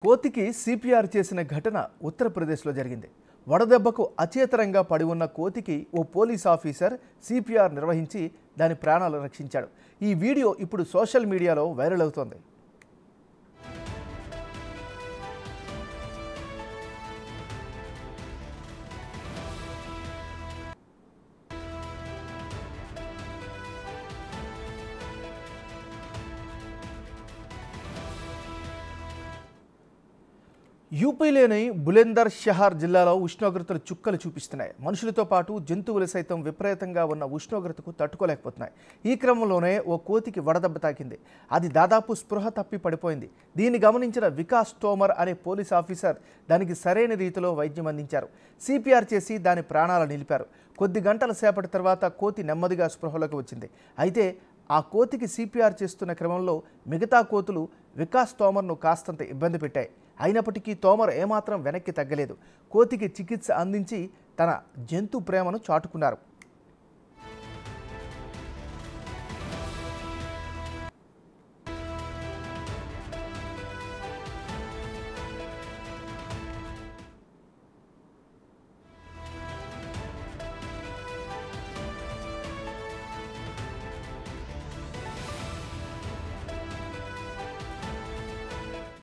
కోతికి సిపిఆర్ చేసిన ఘటన ఉత్తరప్రదేశ్లో జరిగింది. వడదెబ్బకు అచేతనంగా పడి ఉన్న కోతికి ఓ పోలీస్ ఆఫీసర్ సిపిఆర్ నిర్వహించి దాని ప్రాణాలు రక్షించాడు. ఈ వీడియో ఇప్పుడు సోషల్ మీడియాలో వైరల్ అవుతోంది. యూపీలోని బులందర్ షహర్ జిల్లాలో ఉష్ణోగ్రతలు చుక్కలు చూపిస్తున్నాయి. మనుషులతో పాటు జంతువులు సైతం విపరీతంగా ఉన్న ఉష్ణోగ్రతకు తట్టుకోలేకపోతున్నాయి. ఈ క్రమంలోనే ఓ కోతికి వడదెబ్బ తాకింది. అది దాదాపు స్పృహ తప్పి పడిపోయింది. దీన్ని గమనించిన వికాస్ తోమర్ అనే పోలీస్ ఆఫీసర్ దానికి సరైన రీతిలో వైద్యం అందించారు. సిపిఆర్ చేసి దాని ప్రాణాలు నిలిపారు. కొద్ది గంటల సేపటి తర్వాత కోతి నెమ్మదిగా స్పృహలోకి వచ్చింది. అయితే ఆ కోతికి సిపిఆర్ చేస్తున్న క్రమంలో మిగతా కోతులు వికాస్ తోమర్ను కాస్తంత ఇబ్బంది పెట్టాయి. అయినప్పటికీ తోమర్ ఏమాత్రం వెనక్కి తగ్గలేదు. కోతికి చికిత్స అందించి తన జంతు ప్రేమను చాటుకున్నారు.